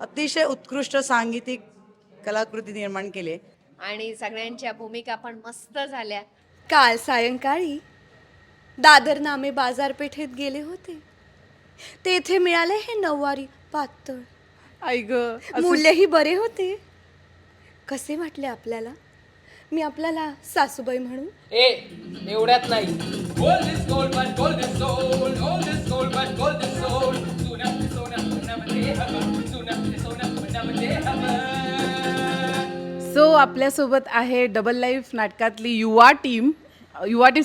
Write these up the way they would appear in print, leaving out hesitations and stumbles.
अतिशय उत्कृष्ट सांगीतिक कलाकृती निर्माण केली. आणि सगळ्यांच्या भूमिका पण मस्त झाल्या. काल सायंकाळी दादर नामे बाजारपेठेत गेले होते. तेथे मिळाले हे नऊवारी पातळ. आई ग मूल्यही बरे होते. कसे वाटले आपल्याला? मी आपल्याला सासूबाई म्हणू? एवढ्यात नाही. Gold is gold, but gold is sold. Gold is gold, but gold is sold. सोनं पुन्हा हवं. सोनं पुन्हा हवं. सो आपल्यासोबत आहे डबल लाईफ नाटकातली युवा टीम.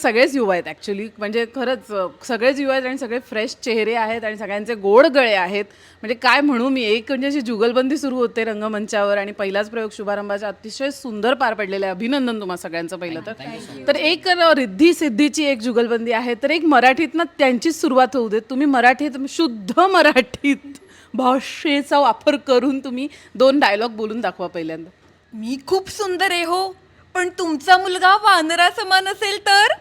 सगळेच युवा आहेत ॲक्च्युली, म्हणजे खरंच सगळेच युवा आहेत आणि सगळे फ्रेश चेहरे आहेत आणि सगळ्यांचे गोड गळे आहेत. म्हणजे काय म्हणू मी, एक म्हणजे अशी जुगलबंदी सुरू होते रंगमंचावर आणि पहिलाच प्रयोग शुभारंभाचा अतिशय सुंदर पार पडलेला आहे. अभिनंदन तुम्हाला सगळ्यांचं पहिलं तर एक रिद्धी सिद्धीची एक जुगलबंदी आहे, तर एक मराठीतनं त्यांचीच सुरुवात होऊ देत. तुम्ही मराठीत, शुद्ध मराठीत भाषेचा वापर करून तुम्ही 2 डायलॉग बोलून दाखवा पहिल्यांदा. मी खूप सुंदर आहे हो, पण तुमचा मुलगा वानरा समान असेल तर?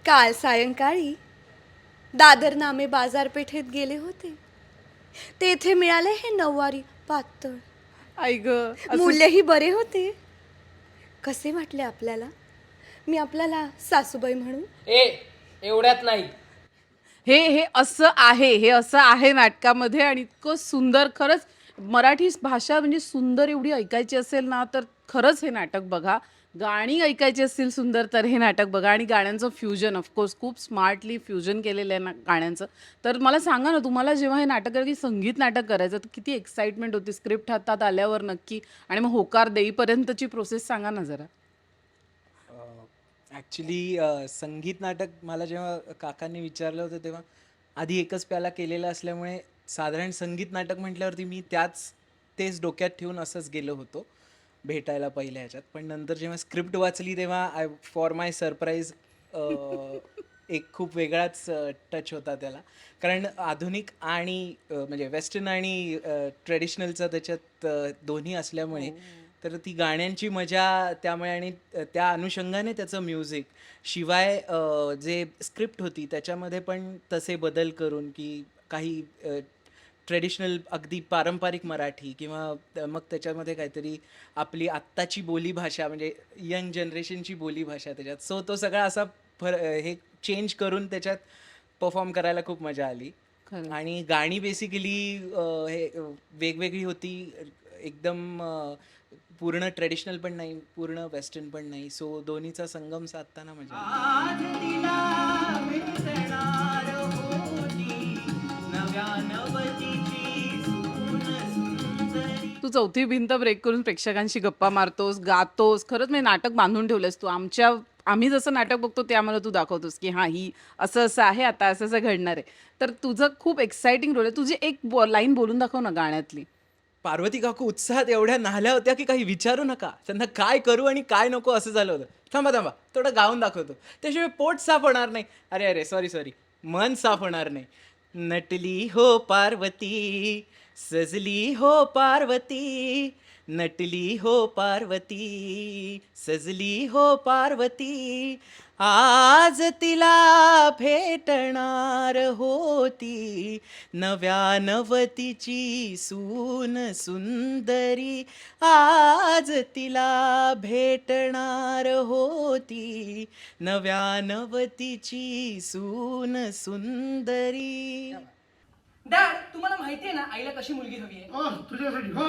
काल सायंकाळी दादर नामे बाजारपेठेत गेले होते. तेथे मिळाले हे नऊवारी पातळ. आई ग मूल्यही बरे होते. कसे वाटले आपल्याला? मी आपल्याला सासूबाई म्हणू? एवढ्यात नाही. हे असं आहे नाटकामध्ये आणि इतकं सुंदर. खरंच मराठी भाषा म्हणजे सुंदर एवढी ऐकायची असेल ना तर खरंच हे नाटक बघा. गाणी ऐकायची असतील सुंदर तर हे नाटक बघा. आणि गाण्यांचं फ्युजन ऑफकोर्स खूप स्मार्टली फ्युजन केलेलं आहे ना गाण्यांचं. तर मला सांगा ना, तुम्हाला जेव्हा हे नाटक की संगीत नाटक करायचं तर किती एक्साइटमेंट होती स्क्रिप्ट हातात आल्यावर नक्की, आणि मग होकार देईपर्यंतची प्रोसेस सांगा ना जरा. ॲक्च्युली संगीत नाटक मला जेव्हा काकांनी विचारलं होतं तेव्हा आधी एकच प्याला केलेला असल्यामुळे साधारण संगीत नाटक म्हटल्यावरती मी तेच डोक्यात ठेवून असंच गेलो होतो भेटायला पहिल्या ह्याच्यात. पण नंतर जेव्हा स्क्रिप्ट वाचली तेव्हा फॉर माय सरप्राईज एक खूप वेगळाच टच होता त्याला. कारण आधुनिक आणि म्हणजे वेस्टर्न आणि ट्रेडिशनलचं त्याच्यात दोन्ही असल्यामुळे तर ती गाण्यांची मजा त्यामुळे आणि त्या अनुषंगाने त्याचं म्युझिक शिवाय जे स्क्रिप्ट होती त्याच्यामध्ये पण तसे बदल करून की काही ट्रेडिशनल अगदी पारंपरिक मराठी किंवा मग त्याच्यामध्ये काहीतरी आपली आत्ताची बोलीभाषा म्हणजे यंग जनरेशनची बोलीभाषा त्याच्यात. सो तो सगळा असा हे चेंज करून त्याच्यात परफॉर्म करायला खूप मजा आली. आणि गाणी बेसिकली हे वेगवेगळी होती, एकदम पूर्ण ट्रेडिशनल पण नाही, पूर्ण वेस्टर्न पण नाही. सो दोन्हीचा संगम साधताना मजा आज तिला भेटणार होती नव्या नवतीची सून सुंदरी. तू चौथी भिंत ब्रेक करून प्रेक्षकांशी गप्पा मारतोस, गातोस. खरंच म्हणजे नाटक बांधून ठेवलंस तू. आम्ही जसं नाटक बघतो ते आम्हाला तू दाखवतोस की हां ही असं आहे, आता असं घडणार आहे. तर तुझं खूप एक्साइटिंग रोल आहे. तुझी एक लाईन बोलून दाखव ना गाण्यातली. पार्वती काकू उत्साहात एवढ्या नाहल्या होत्या की काही विचारू नका. त्यांना काय करू आणि काय नको असं झालं होतं. थांबा थोडं गाऊन दाखवतो, त्याशिवाय पोट साफ होणार नाही. अरे सॉरी मन साफ होणार नाही. नटली हो पार्वती, सजली हो पार्वती, नटली हो पार्वती, सजली हो पार्वती. आज तिला भेटणार होती नव्या नवतीची सून सुंदरी. आज तिला भेटणार होती नव्या नवतीची सून सुंदरी. डॅड, तुम्हाला माहिती आहे ना आईला कशी मुलगी हवी आहे? तुझ्यासाठी हो.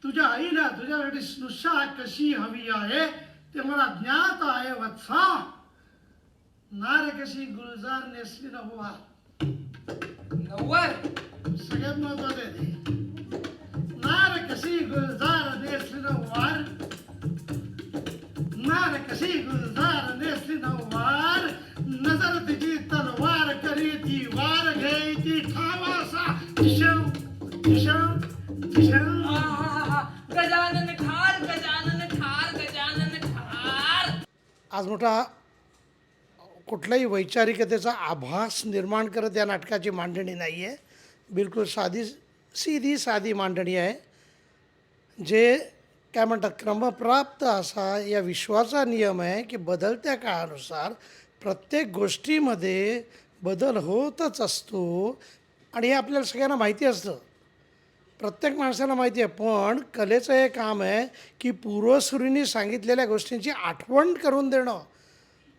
तुझ्या आईला तुझ्यासाठी स्नुषा कशी हवी आहे ते मला ज्ञात आहे वत्सा. नार कशी गुलजार नेसली नऊवार. नव्वद. सगळ्यात महत्वाचं आहे ते. नार कशी गुलजार नेसली नऊवार, नार कशी गुलजार नेसली नऊवार. नजर तिची तलवार करी ती वार घ्यायची ठावासा. दिशम दिशम दिशम. गजानन ठार, गजानन ठार, गजानन ठार. आज मोठा कुठल्याही वैचारिकतेचा आभास निर्माण करत या नाटकाची मांडणी नाही आहे. बिलकुल साधी मांडणी आहे. जे काय म्हणतात क्रमप्राप्त असा या विश्वाचा नियम आहे की बदलत्या काळानुसार प्रत्येक गोष्टीमध्ये बदल होतच असतो आणि हे आपल्याला सगळ्यांना माहिती असतं. प्रत्येक माणसाला माहिती आहे. पण कलेचं हे काम आहे की पूर्वसुरींनी सांगितलेल्या गोष्टींची आठवण करून देणं.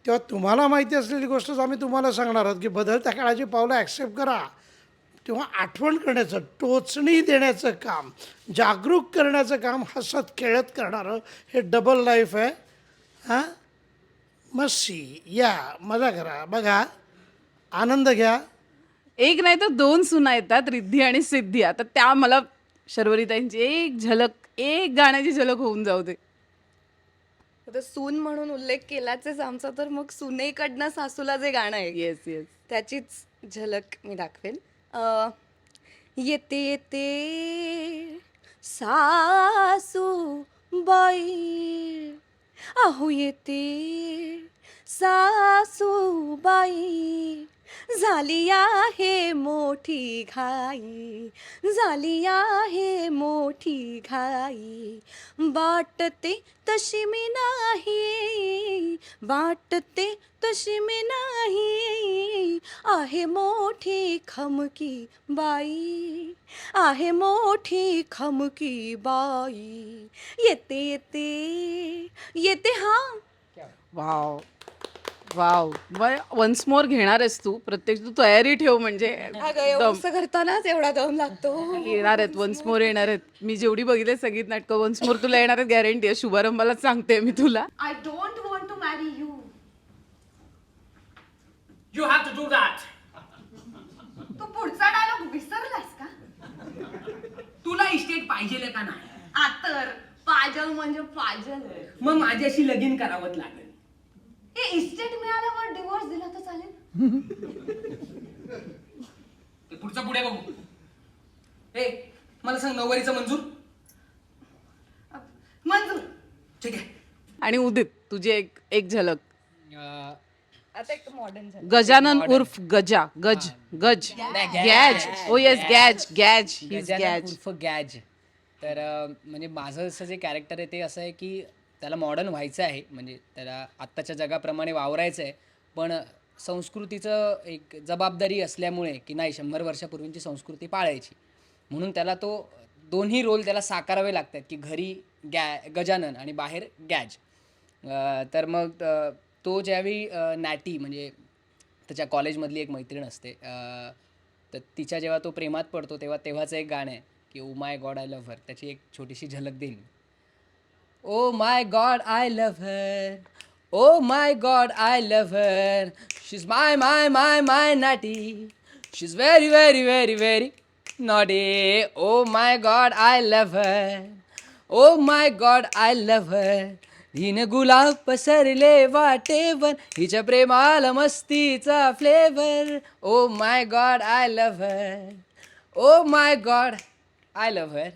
तेव्हा तुम्हाला माहिती असलेली गोष्टच आम्ही तुम्हाला सांगणार आहोत की बदलत्या काळाची पावलं ॲक्सेप्ट करा. तेव्हा आठवण करण्याचं, टोचणी देण्याचं काम, जागरूक करण्याचं काम हसत खेळत करणारं हे डबल लाईफ आहे. हां, मस्सी या, मजा करा, बघा, आनंद घ्या. एक नाही तर 2 सुना येतात, रिद्धी आणि सिद्धी. आता त्या मला शर्वरीताईंची एक झलक, एक गाण्याची झलक होऊन जाऊ दे. आता सून म्हणून उल्लेख केलाच आमचा, तर मग सुनेकडनं सासूला जे गाणं आहे येस येस. त्याचीच झलक मी दाखवेन. येते येते सासू बाई, अहो येते सासू बाई, झाली आहे मोठी घाई, झाली आहे मोठी घाई, वाटते तशी मी नाही, वाटते तशी मी नाही, आहे मोठी खमकी बाई, आहे मोठी खमकी बाई, येते येते येते. हां, वाव वाव. वन्स मोर घेणार आहेस तू प्रत्येक, तू तयारी ठेव म्हणजे अगं एवढंसं करतानाच एवढा दम लागतो. येणार आहेत वन्स मोर येणार आहेत. मी जेवढी बघितले संगीत नाटकं वन्स मोर तुला येणार आहेत, गॅरंटी आहे. शुभारंभालाच सांगते मी तुला. I don't want to marry you. You have to do that. तू पुढचा डायलॉग विसरलास का? तुला इस्टेट पाहिजे का नाही? आतर पाजल म्हणजे पाजल. मग माझ्याशी लगीन करावंच लागेल. हे इस्टेट मिळाल्यावर डिवोर्स दिला तर चालेल? ते पुढचं पुढे बघू. ए, मला सांग, नऊवारीचं मंजूर? मंजूर. ठीक आहे. आणि उदित तुझी एक झलक. आता एक मॉडर्न झालं. गजानन उर्फ गजा, गज गज गॅज. Oh yes, Gaj Gaj. गजानन गॅज. उर्फ गॅज. तर म्हणजे माझं असं जे कॅरेक्टर आहे ते असं आहे की त्याला मॉडर्न व्हायचं आहे, म्हणजे त्याला आत्ताच्या जगाप्रमाणे वावरायचं आहे, पण संस्कृतीचं एक जबाबदारी असल्यामुळे की नाही 100 वर्षापूर्वीची संस्कृती पाळायची, म्हणून त्याला तो दोन्ही रोल त्याला साकारावे लागतात की घरी गजानन आणि बाहेर गॅज. तर मग तो ज्यावेळी नॅटी म्हणजे त्याच्या कॉलेजमधली एक मैत्रीण असते, तर तिच्या जेव्हा तो प्रेमात पडतो तेव्हाचं एक गाणं आहे की oh my God I love her. त्याची एक छोटीशी झलक देईन. Oh my God I love her, oh my God I love her, she is my my my my naughty, she is very very very very naughty. Oh my God I love her, oh my God I love her, धीन गुलाब पसरले वाटेवर, हिच्या प्रेमाला मस्तीचा flavour. Oh my God I love her, oh my God I love her.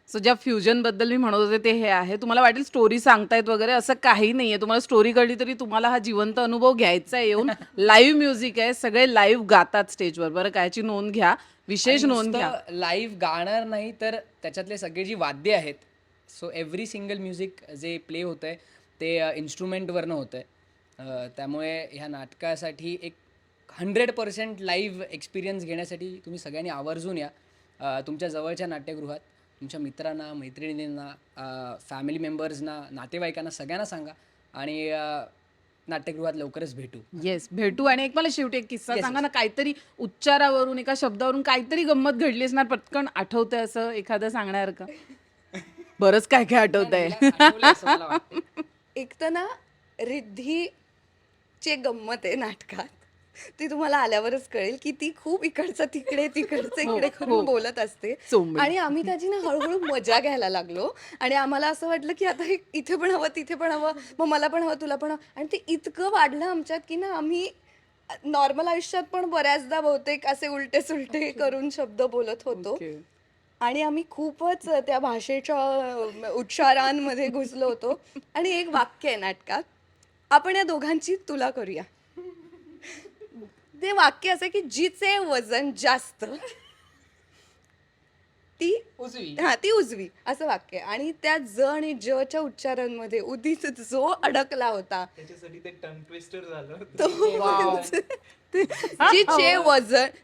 So ज्या fusion बद्दल मी म्हणत होते ते हे आहे. तुम्हाला वाटेल स्टोरी सांगतायत वगैरे, असं काही नाहीये. तुम्हाला स्टोरी कळली तरी तुम्हाला हा जिवंत अनुभव घ्यायचा आहे येऊन. लाईव्ह म्युझिक आहे, सगळे लाईव्ह गातात स्टेजवर. बरं, कायची नोंद घ्या, विशेष नोंद घ्या. लाईव्ह गाणार नाही तर त्याच्यातले सगळे जी वाद्य आहेत, सो एव्हरी सिंगल म्युझिक जे प्ले होतं आहे ते इन्स्ट्रुमेंटवरनं होतं आहे. त्यामुळे ह्या नाटकासाठी एक 100% लाईव्ह एक्सपिरियन्स घेण्यासाठी तुम्ही सगळ्यांनी आवर्जून या. तुमच्या जवळच्या नाट्यगृहात तुमच्या मित्रांना, मैत्रिणींना, फॅमिली मेंबर्सना, नातेवाईकांना सगळ्यांना सांगा आणि नाट्यगृहात लवकरच भेटू. येस, भेटू. आणि एक मला शेवटी एक किस्सा सांगा ना, काहीतरी उच्चारावरून, एका शब्दावरून काहीतरी गंमत घडली असणार, पटकन आठवतंय असं एखादं सांगणार का? बरंच काय काय आठवतंय. एक तर ना रिद्धीची एक गंमत आहे नाटकात, ती तुम्हाला आल्यावरच कळेल की ती खूप इकडचं तिकडे तिकडचं इकडे करून बोलत असते. चोंबडी. आणि आम्ही त्याची ना हळूहळू मजा घ्यायला लागलो आणि आम्हाला असं वाटलं की आता हे इथे पण हवं, तिथे पण हवं, मग मला पण हवं, तुला पण हवं. आणि ते इतकं वाढलं आमच्यात की ना आम्ही नॉर्मल आयुष्यात पण बऱ्याचदा बहुतेक असे उलटे सुलटे करून शब्द बोलत होतो. Okay. आणि आम्ही खूपच त्या भाषेच्या उच्चारांमध्ये घुसलो होतो. आणि एक वाक्य आहे नाटकात, आपण या दोघांची तुला करूया. ते वाक्य असं की जिचे वजन जास्त ती उजवी. हा ती उजवी असं वाक्य आहे. आणि त्या ज आणि जच्या उच्चारांमध्ये उदित जो अडकला होता त्याच्यासाठी ते टंग ट्विस्टर झालं.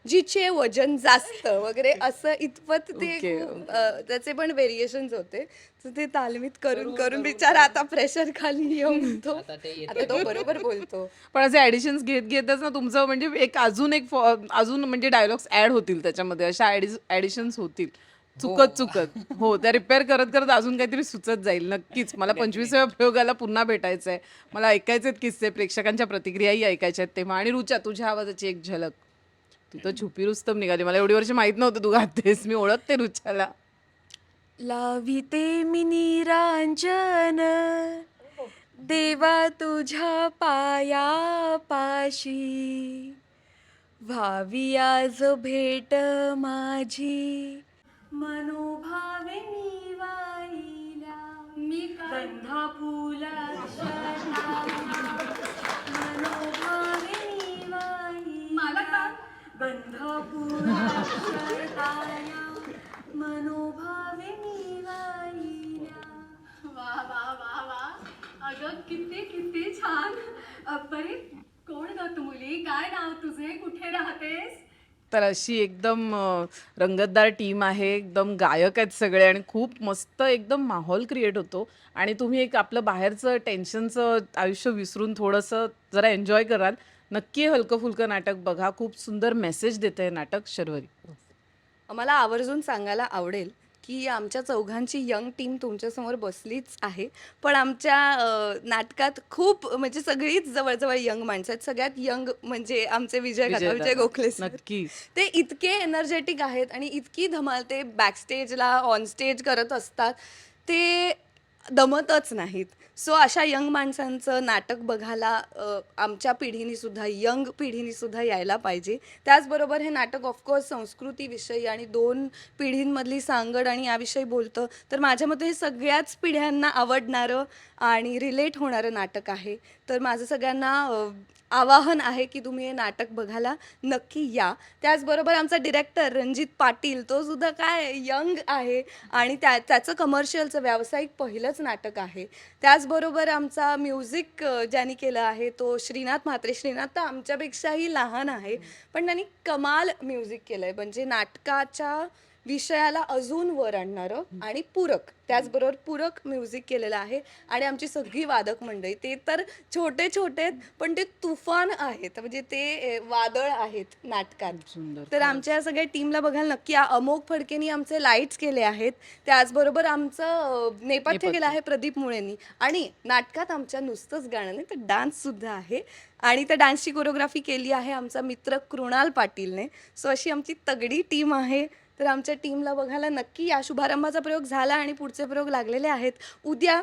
जिचे वजन जास्त वगैरे असं इतपत ते Okay, खूप, त्याचे पण व्हेरिएशन्स होते. तर ते तालमीत करून करून बिचारा आता प्रेशर खाली येऊन तो आता ते येतं. आता तो बरोबर बोलतो. पण असे ऍडिशन्स घेत घेतच ना तुमचं म्हणजे एक अजून म्हणजे डायलॉग्स ऍड होतील त्याच्यामध्ये, अशा ऍडिशन्स होतील चुकत हो, त्या रिपेअर करत करत अजून काहीतरी सुचत जाईल नक्कीच. मला 25व्या प्रयोगाला पुन्हा भेटायचंय, मला ऐकायचे किस्से, प्रेक्षकांच्या प्रतिक्रियाही ऐकायच्या आहेत तेव्हा. आणि रुचा, तुझ्या आवाजाची एक झलक. तू तर छुपी रुस्तम निघाली, मला एवढी वर्ष माहित नव्हतं तू गातेस, मी ओळखते रुचाला. लाविते मी निरांजन देवा तुझ्या पाया पाशी, व्हावी आज भेट माझी मनोभावे निवाईला मी गंधा फुलाच्या मनोभावे निवाई मला का गंधा फुलाच्या मनोभावे निवाईला. वा वा वा वा, अगं किती किती छान. बरे, कोण ग तू मुली, काय नाव तुझे, कुठे राहतेस? तर अशी एकदम रंगतदार टीम आहे, एकदम गायक आहेत सगळे आणि खूप मस्त एकदम माहोल क्रिएट होतो. आणि तुम्ही एक आपलं बाहेरचं टेन्शनचं आयुष्य विसरून थोडंसं जरा एन्जॉय कराल. नक्की हे हलकं फुलकं नाटक बघा, खूप सुंदर मेसेज देतं हे नाटक. शर्वरी, मला आवर्जून सांगायला आवडेल की आमच्या चौघांची यंग टीम तुमच्यासमोर बसलीच आहे, पण आमच्या नाटकात खूप म्हणजे सगळीच जवळजवळ यंग माणसं आहेत. सगळ्यात यंग म्हणजे आमचे विजय गोखले सर. नक्की ते इतके एनर्जेटिक आहेत आणि इतकी धमाल ते बॅकस्टेजला ऑन स्टेज करत असतात, ते दमतच नाहीत. सो अशा यंग माणसांचं नाटक बघायला आमच्या पिढीने सुद्धा, यंग पिढीने सुद्धा यायला पाहिजे. त्याचबरोबर हे नाटक ऑफकोर्स संस्कृतीविषयी आणि 2 पिढींमधली सांगड आणि याविषयी बोलतं. तर माझ्या मते हे सगळ्याच पिढ्यांना आवडणारं आणि रिलेट होणारं नाटक आहे. तर माझं सगळ्यांना आवाहन आहे की तुम्ही हे नाटक बघायला नक्की या. त्याचबरोबर आमचा डिरेक्टर रणजित पाटील, तो सुद्धा काय यंग आहे आणि त्याचं कमर्शियलचं व्यावसायिक पहिलंच नाटक आहे. त्याचबरोबर आमचा म्युझिक ज्यांनी केलं आहे तो श्रीनाथ म्हात्रे. श्रीनाथ तर आमच्यापेक्षाही लहान आहे, पण त्यांनी कमाल म्युझिक केलं आहे, म्हणजे नाटकाच्या विषयाला अजून वर आणणारं आणि त्याचबरोबर पूरक म्युझिक केलेलं आहे. आणि आमची सगळी वादक मंडळी, ते तर छोटे छोटे आहेत पण ते तुफान आहेत, म्हणजे ते वादळ आहेत नाटकात. तर आमच्या सगळ्या टीमला बघायला नक्की या. अमोघ फडकेनी आमचे लाईट्स केले आहेत, त्याचबरोबर आमचं नेपथ्य केलं आहे प्रदीप मुळेंनी. आणि नाटकात आमच्या नुसतंच गाणं नाही तर डान्ससुद्धा आहे, आणि त्या डान्सची कोरिओग्राफी केली आहे आमचा मित्र कृणाल पाटीलने. सो अशी आमची तगडी टीम आहे. तर आमच्या टीमला बघायला नक्की या. शुभारंभाचा प्रयोग झाला आणि पुढचे प्रयोग लागलेले आहेत. उद्या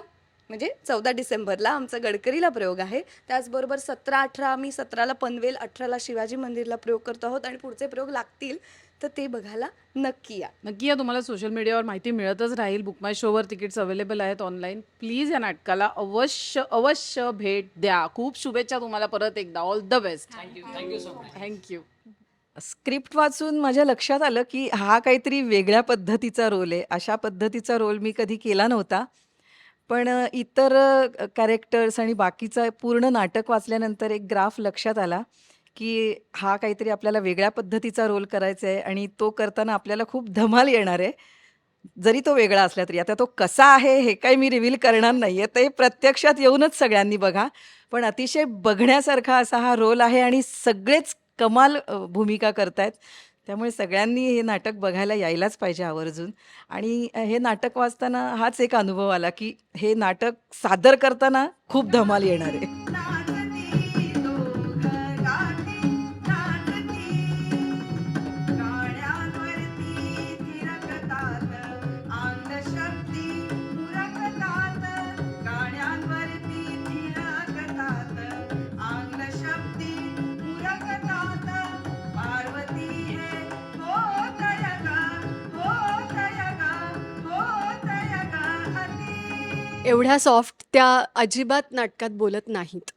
म्हणजे 14 डिसेंबरला आमचा गडकरीला प्रयोग आहे. त्याचबरोबर 17-18 मी 17ला पनवेल, 18ला शिवाजी मंदिरला प्रयोग करतो आहोत आणि पुढचे प्रयोग लागतील, तर ते बघायला नक्की या. नक्की या. तुम्हाला सोशल मीडियावर माहिती मिळतच राहील. बुक माय शोवर तिकीट्स अवेलेबल आहेत ऑनलाईन. प्लीज या नाटकाला अवश्य भेट द्या. खूप शुभेच्छा तुम्हाला परत एकदा. All the best. Thank you so much. Thank you. Script वाचून माझ्या लक्षात आलं की हा काहीतरी वेगळ्या पद्धतीचा रोल आहे. अशा पद्धतीचा रोल मी कधी केला नव्हता. पण इतर कॅरेक्टर्स आणि बाकीचं पूर्ण नाटक वाचल्यानंतर एक ग्राफ लक्षात आला की हा काहीतरी आपल्याला वेगळ्या पद्धतीचा रोल करायचा आहे आणि तो करताना आपल्याला खूप धमाल येणार आहे, जरी तो वेगळा असला तरी. आता तो कसा आहे हे काही मी रिव्हील करणार नाही आहे, ते प्रत्यक्षात येऊनच सगळ्यांनी बघा. पण अतिशय बघण्यासारखा असा हा रोल आहे आणि सगळेच कमाल भूमिका करतायत. त्यामुळे सगळ्यांनी हे नाटक बघायला यायलाच पाहिजे आवर्जून. आणि हे नाटक वाचताना हाच एक अनुभव आला की हे नाटक सादर करताना खूप धमाल येणार आहे. एवढ्या सॉफ्ट त्या अजिबात नाटकात बोलत नाहीत.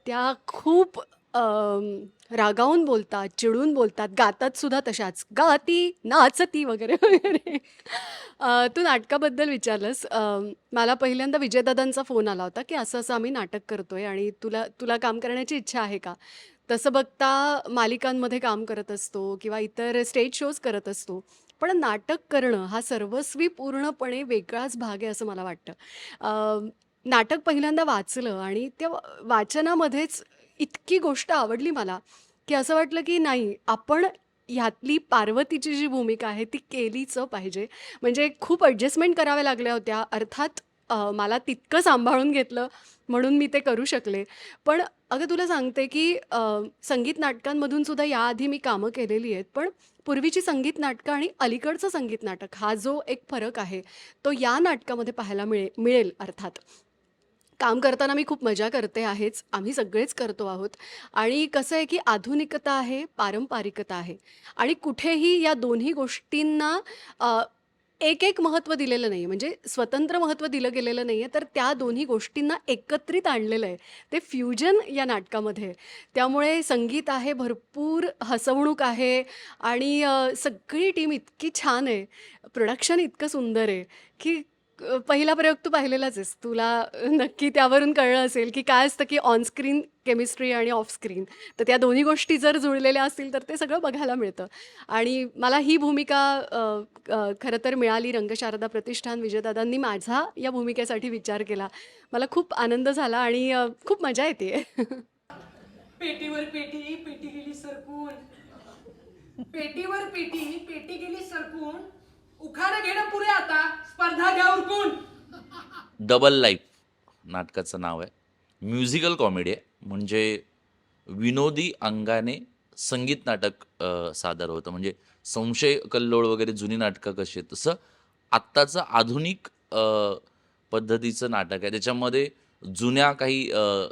त्या खूप रागावून बोलतात, चिडून बोलतात, गातात सुद्धा तशाच, गाती, नाचती वगैरे वगैरे. तू नाटकाबद्दल विचारलंस. मला पहिल्यांदा विजयदादांचा फोन आला होता, की असं-असं आम्ही नाटक करतोय आणि तुला तुला काम करण्याची इच्छा आहे का? तसं बघता मालिकांमध्ये काम करत असतो किंवा इतर स्टेज शोज करत असतो. पण नाटक करणं हा सर्वस्वी पूर्णपणे वेगळाच भाग आहे असं मला वाटतं. नाटक पहिल्यांदा वाचलं आणि त्या वाचनामध्येच इतकी गोष्ट आवडली मला, की असं वाटलं की नाही आपण ह्यातली पार्वतीची जी भूमिका आहे ती केलीच पाहिजे. म्हणजे खूप ॲडजस्टमेंट कराव्या लागल्या होत्या. अर्थात मला तितकं सांभाळून घेतलं म्हणून मी ते करू शकले. पण अगं तुला सांगते की संगीत नाटकांमधून सुद्धा याआधी मी कामं केलेली आहेत. पण पूर्वीची संगीत नाटकं आणि अलीकडचं संगीत नाटक हा जो एक फरक आहे, तो या नाटकामध्ये पाहायला मिळेल अर्थात. काम करताना मी खूप मजा करते आहेच. आम्ही सगळेच करतो आहोत. आणि कसं आहे की आधुनिकता आहे, पारंपरिकता आहे आणि कुठेही या दोन्ही गोष्टींना एक महत्त्व दिलेलं नाही आहे. म्हणजे स्वतंत्र महत्त्व दिलं गेलेलं नाही आहे. तर त्या दोन्ही गोष्टींना एकत्रित आणलेलं आहे. ते फ्युजन या नाटकामध्ये आहे. त्यामुळे संगीत आहे, भरपूर हसवणूक आहे आणि सगळी टीम इतकी छान आहे. प्रोडक्शन इतकं सुंदर आहे की पहिला प्रयोग तू पाहिलेलाच आहेस. तुला नक्की त्यावरून कळलं असेल की काय असतं की ऑन स्क्रीन केमिस्ट्री आणि ऑफ स्क्रीन. तर त्या दोन्ही गोष्टी जर जुळलेल्या असतील तर ते सगळं बघायला मिळतं. आणि मला ही भूमिका खरं तर मिळाली. रंगशारदा प्रतिष्ठान विजयदादांनी माझा या भूमिकेसाठी विचार केला. मला खूप आनंद झाला आणि खूप मजा येते. पेटीवर पेटी, पेटी गेली सरकून. पेटीवर पेटी, पेटी गेली सरकून. उखाणं घेणं पुरे आता, स्पर्धा घ्या उरकून. डबल लाईफ नाटकाचं नाव आहे. म्युझिकल कॉमेडी आहे. म्हणजे विनोदी अंगाने संगीत नाटक सादर होतं. म्हणजे संशय कल्लोळ वगैरे जुनी नाटकं कशी आहेत तसं आत्ताचं आधुनिक पद्धतीचं नाटक आहे. त्याच्यामध्ये जुन्या काही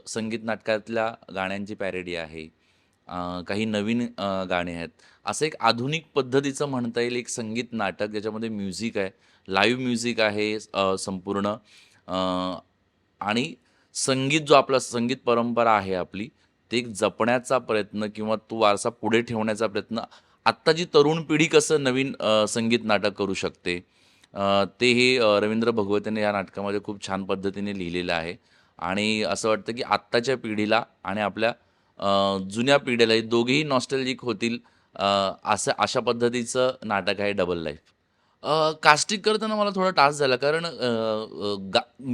संगीत नाटकातल्या गाण्यांची पॅरेडी आहे. काही नवीन गाणी आहेत. असं एक आधुनिक पद्धतीचं म्हणता येईल एक संगीत नाटक ज्याच्यामध्ये म्युझिक आहे, लाईव्ह म्युझिक आहे संपूर्ण. आणि संगीत जो आपला संगीत परंपरा आहे आपली ते एक जपण्याचा प्रयत्न किंवा तो वारसा पुढे ठेवण्याचा प्रयत्न आत्ताची तरुण पिढी कसं नवीन संगीत नाटक करू शकते ते हे रवींद्र भगवत यांनी या नाटकामध्ये खूप छान पद्धतीने लिहिलेलं आहे. आणि असं वाटतं की आत्ताच्या पिढीला आणि आपल्या जुन्या पिढीला हे दोघेही नॉस्टॅल्जिक होतील असं अशा पद्धतीचं नाटक आहे डबल लाईफ. कास्टिंग करताना मला थोडा त्रास झाला कारण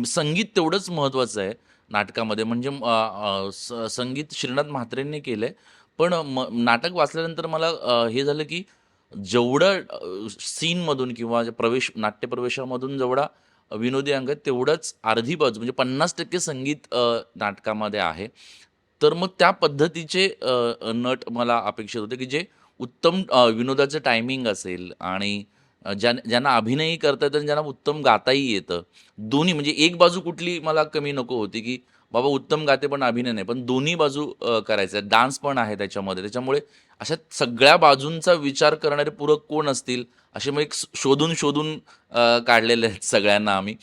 संगीत तेवढंच महत्त्वाचं आहे नाटकामध्ये. म्हणजे संगीत श्रीनाथ म्हात्रेंनी केलं आहे. पण नाटक वाचल्यानंतर मला हे झालं की जेवढं सीनमधून किंवा नाट्यप्रवेशामधून जेवढा विनोदी अंग आहे तेवढंच अर्धी बाजू म्हणजे 50% संगीत नाटकामध्ये आहे. तर मग त्या पद्धतीचे नट मला अपेक्षित होते की जे उत्तम विनोदाचं टायमिंग असेल आणि ज्यांना अभिनयही करता येतं आणि ज्यांना उत्तम गाताही येतं. दोन्ही म्हणजे एक बाजू कुठली मला कमी नको होती की बाबा उत्तम गाते पण अभिनय नाही, पण दोन्ही बाजू करायचं आहे. डान्स पण आहे त्याच्यामध्ये. त्याच्यामुळे अशा सगळ्या बाजूंचा विचार करणारे पूरक कोण असतील असे मग एक शोधून काढलेले आहेत सगळ्यांना आम्ही.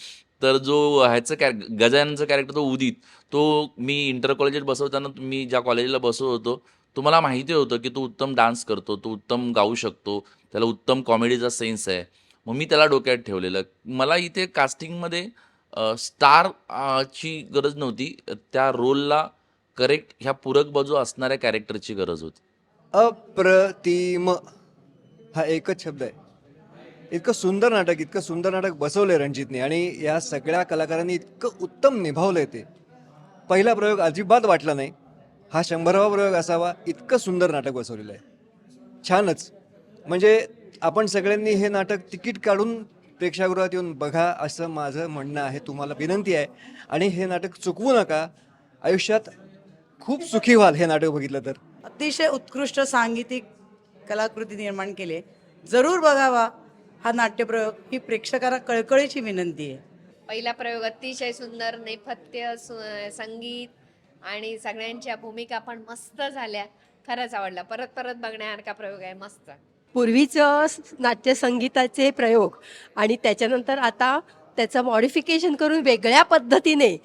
तर जो ह्याचं गजाननचं कॅरेक्टर तो उदित, तो मी इंटर कॉलेजात बसवताना मी ज्या कॉलेजला बसवत होतो तो मला माहिती होतं की तो उत्तम डान्स करतो, तो उत्तम गाऊ शकतो, त्याला उत्तम कॉमेडीचा सेन्स आहे. मग मी त्याला डोक्यात ठेवलेलं. मला इथे कास्टिंगमध्ये ची गरज नव्हती. त्या रोलला करेक्ट ह्या पूरक बाजू असणाऱ्या कॅरेक्टरची गरज होती. अप्रतिम हा एकच शब्द आहे. इतकं सुंदर नाटक बसवलं आहे रणजितने आणि या सगळ्या कलाकारांनी इतकं उत्तम निभावलं ते. पहिला प्रयोग अजिबात वाटला नाही. हा 100वा प्रयोग असावा. इतकं सुंदर नाटक बसवलेलं आहे. छानच. म्हणजे आपण सगळ्यांनी हे नाटक तिकीट काढून प्रेक्षागृहात येऊन बघा असं माझं म्हणणं आहे. तुम्हाला विनंती आहे. आणि हे नाटक चुकवू नका. आयुष्यात खूप सुखी व्हाल हे नाटक बघितलं तर. अतिशय उत्कृष्ट सांगीतिक कलाकृती निर्माण केली आहे. जरूर बघावा हा नाट्यप्रयोग ही प्रेक्षकांना कळकळीची विनंती आहे. पहिला प्रयोग अतिशय सुंदर, नेपथ्य संगीत आणि सगळ्यांच्या भूमिका पण मस्त झाल्या. खरंच आवडला. परत परत बघण्यासारखा प्रयोग आहे. मस्त. पूर्वीचं नाट्यसंगीताचे प्रयोग आणि त्याच्यानंतर आता त्याचं मॉडिफिकेशन करून वेगळ्या पद्धतीने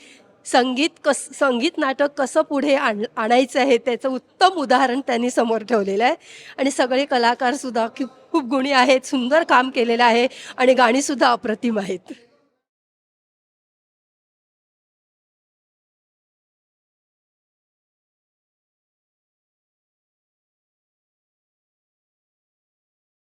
संगीत नाटक कसं पुढे आणायचं आहे त्याचं उत्तम उदाहरण त्यांनी समोर ठेवलेलं आहे. आणि सगळे कलाकारसुद्धा खूप खूप गुणी आहेत, सुंदर काम केलेलं आहे आणि गाणीसुद्धा अप्रतिम आहेत.